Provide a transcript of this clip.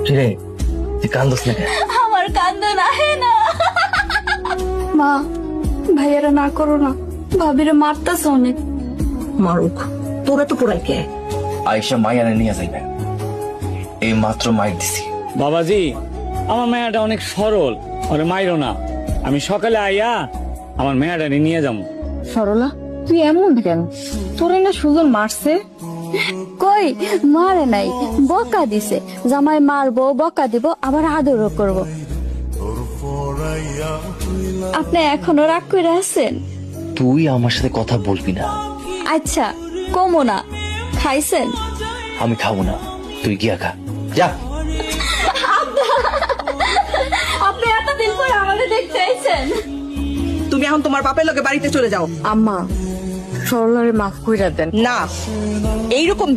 কিরে তুই কান্দস না কেন? আমার কান্দন আহে না। মা, ভাইয়ারা না করো না, ভাবিরে মারতাছে অনেক। মারুক, তোরা তো পোড়াই কে? আয়েশা মাইয়ারে নিয়ে যাইবে, এই মাত্র মাইক দিছি। বাবাজি, আমার মেয়াটা অনেক সরল, ওরে মাইরো না। আমি সকালে আইয়া আমার মেয়াটা নিয়ে যাবো। সরলা, তুই এমন কেন? তোরে না সুজন মারছে? কই মারে নাই, বকা দিছে। জামাই মারবো, বকা দিব, আবার আদরও করব। আপনি এখনো রাগ করে আছেন? তুই আমার সাথে কথা বলবি না। আচ্ছা কমো না। খাইছেন? আমি খাবো না, তুই গিয়া খা যা। আপনি এতদিন পর আমাকে দেখতে আইছেন? তুমি এখন তোমার বাপের লগে বাড়িতে চলে যাও। আম্মা, সরলারে মাফ কইরা দেন। না, এইরকম